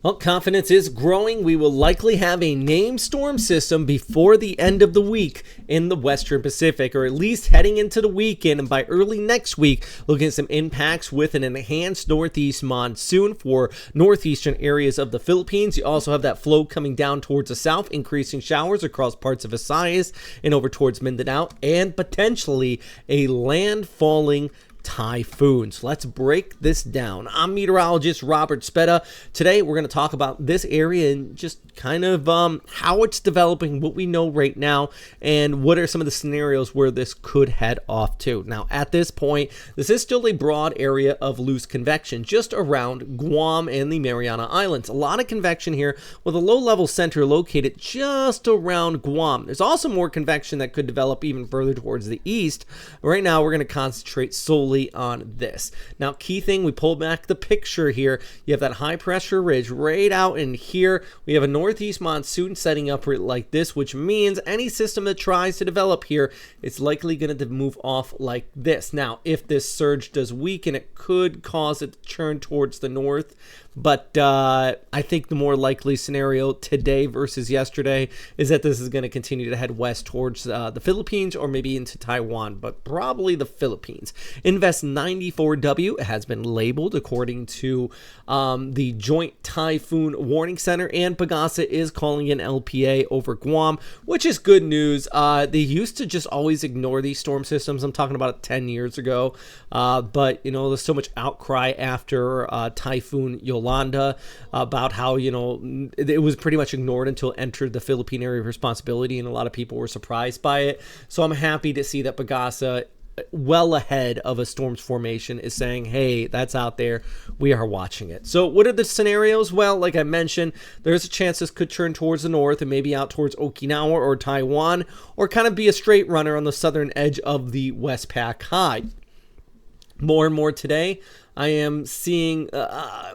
Well, confidence is growing. We will likely have a named storm system before the end of the week in the Western Pacific, or at least heading into the weekend. And by early next week, looking at some impacts with an enhanced northeast monsoon for northeastern areas of the Philippines. You also have that flow coming down towards the south, increasing showers across parts of Visayas and over towards Mindanao, and potentially a landfalling typhoons. Let's break this down. I'm meteorologist Robert Speta. Today we're going to talk about this area and just kind of how it's developing, what we know right now, and what are some of the scenarios where this could head off to. Now, at this point, this is still a broad area of loose convection just around Guam and the Mariana Islands. A lot of convection here with a low-level center located just around Guam. There's also more convection that could develop even further towards the east. Right now, we're going to concentrate solely on this. Now, key thing, we pull back the picture here. You have that high pressure ridge right out in here. We have a northeast monsoon setting up like this, which means any system that tries to develop here, it's likely going to move off like this. Now, if this surge does weaken, it could cause it to turn towards the north. But I think the more likely scenario today versus yesterday is that this is going to continue to head west towards the Philippines or maybe into Taiwan, but probably the Philippines. Invest 94W has been labeled according to the Joint Typhoon Warning Center, and Pagasa is calling in LPA over Guam, which is good news. They used to just always ignore these storm systems. I'm talking about 10 years ago, but you know, there's so much outcry after Typhoon Yolanda about how, you know, it was pretty much ignored until it entered the Philippine area of responsibility, and a lot of people were surprised by it. So I'm happy to see that Pagasa, well ahead of a storm's formation, is saying, hey, that's out there, we are watching it. So what are the scenarios? Well, like I mentioned, there's a chance this could turn towards the north and maybe out towards Okinawa or Taiwan, or kind of be a straight runner on the southern edge of the Westpac High. More and more today, I am seeing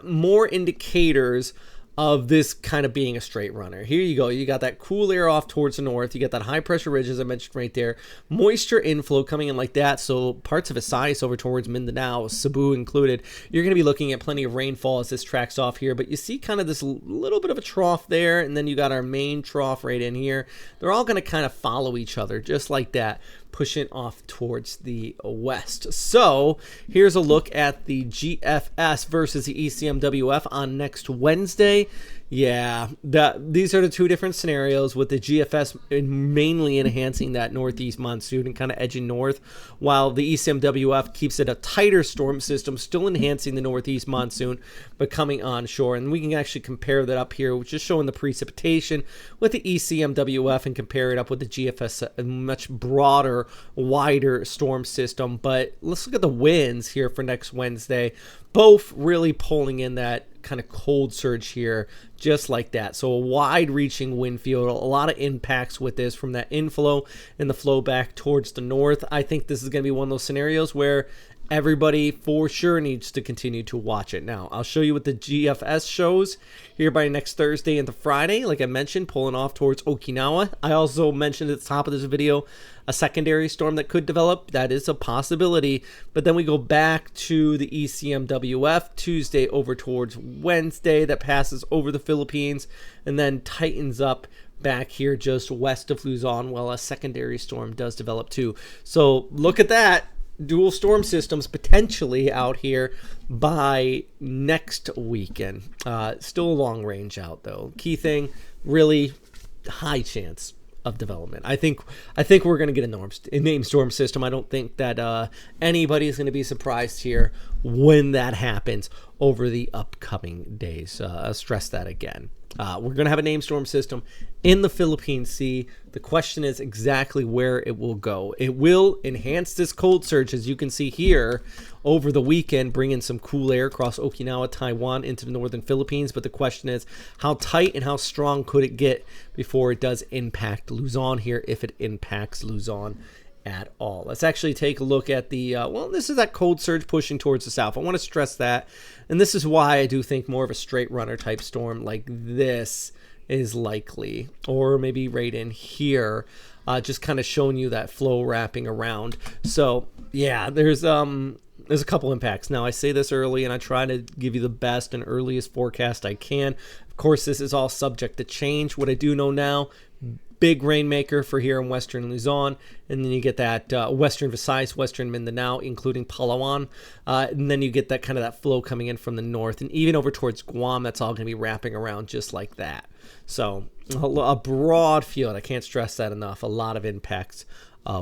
more indicators of this kind of being a straight runner. Here you go. You got that cool air off towards the north. You got that high pressure ridge, as I mentioned right there. Moisture inflow coming in like that. So parts of Visayas over towards Mindanao, Cebu included, you're going to be looking at plenty of rainfall as this tracks off here. But you see kind of this little bit of a trough there. And then you got our main trough right in here. They're all going to kind of follow each other just like that, pushing off towards the west. So here's a look at the GFS versus the ECMWF on next Wednesday. Yeah, these are the two different scenarios, with the GFS mainly enhancing that northeast monsoon and kind of edging north, while the ECMWF keeps it a tighter storm system, still enhancing the northeast monsoon, but coming onshore. And we can actually compare that up here, which is showing the precipitation with the ECMWF, and compare it up with the GFS, a much broader, wider storm system. But let's look at the winds here for next Wednesday. Both really pulling in that kind of cold surge here, just like that. So a wide-reaching wind field, a lot of impacts with this from that inflow and the flow back towards the north. I think this is going to be one of those scenarios where everybody for sure needs to continue to watch it. Now, I'll show you what the GFS shows here by next Thursday into Friday. Like I mentioned, pulling off towards Okinawa. I also mentioned at the top of this video a secondary storm that could develop. That is a possibility. But then we go back to the ECMWF Tuesday over towards Wednesday, that passes over the Philippines and then tightens up back here just west of Luzon, while a secondary storm does develop too. So look at that. Dual storm systems potentially out here by next weekend. Still a long range out though. Key thing, really high chance of development. I think we're going to get a named storm system. I don't think that anybody is going to be surprised here when that happens over the upcoming days. I'll stress that again. We're going to have a named storm system in the Philippine Sea. The question is exactly where it will go. It will enhance this cold surge, as you can see here, over the weekend, bring in some cool air across Okinawa, Taiwan, into the northern Philippines. But the question is, how tight and how strong could it get before it does impact Luzon here, if it impacts Luzon at all. Let's actually take a look at the, well, this is that cold surge pushing towards the south. I want to stress that, and this is why I do think more of a straight runner type storm like this is likely, or maybe right in here, just kind of showing you that flow wrapping around. So yeah, there's there's a couple impacts. Now, I say this early, and I try to give you the best and earliest forecast I can. Of course, this is all subject to change. What I do know now, big rainmaker for here in western Luzon, and then you get that western Visayas, western Mindanao, including Palawan, and then you get that kind of that flow coming in from the north, and even over towards Guam. That's all going to be wrapping around just like that. So a broad field. I can't stress that enough. A lot of impacts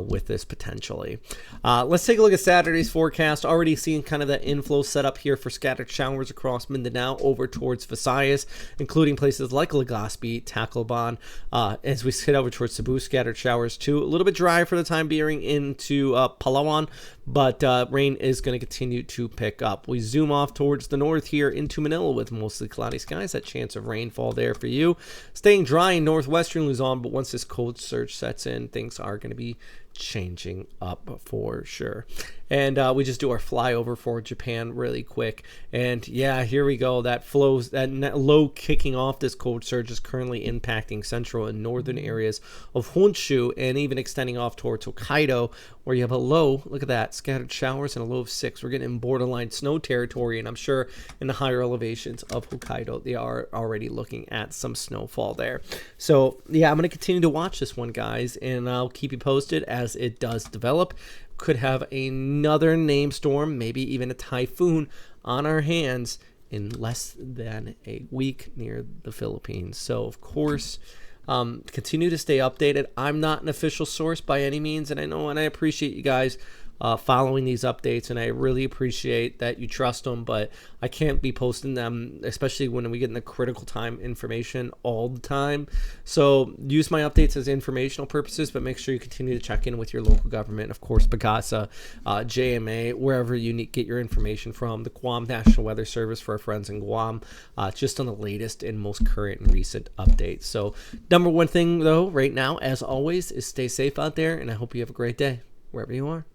with this potentially. Let's take a look at Saturday's forecast. Already seeing kind of that inflow set up here for scattered showers across Mindanao over towards Visayas, including places like Legazpi, Tacloban. As we head over towards Cebu, scattered showers too. A little bit dry for the time being into Palawan, but rain is going to continue to pick up. We zoom off towards the north here into Manila with mostly cloudy skies. That chance of rainfall there for you. Staying dry in northwestern Luzon, but once this cold surge sets in, things are going to be changing up for sure. And we just do our flyover for Japan really quick. And yeah, here we go. That flows, that low kicking off this cold surge is currently impacting central and northern areas of Honshu and even extending off towards Hokkaido, where you have a low, look at that, scattered showers and a low of 6. We're getting in borderline snow territory, and I'm sure in the higher elevations of Hokkaido, they are already looking at some snowfall there. So yeah, I'm going to continue to watch this one, guys, and I'll keep you posted as it does develop. Could have another name storm, maybe even a typhoon on our hands in less than a week near the Philippines. So of course, continue to stay updated. I'm not an official source by any means, and I know and I appreciate you guys following these updates, and I really appreciate that you trust them, but I can't be posting them, especially when we get in the critical time information all the time. So use my updates as informational purposes, but make sure you continue to check in with your local government, of course, Pagasa, JMA, wherever you get your information from, the Guam National Weather Service for our friends in Guam, just on the latest and most current and recent updates. So number one thing, though, right now, as always, is stay safe out there, and I hope you have a great day wherever you are.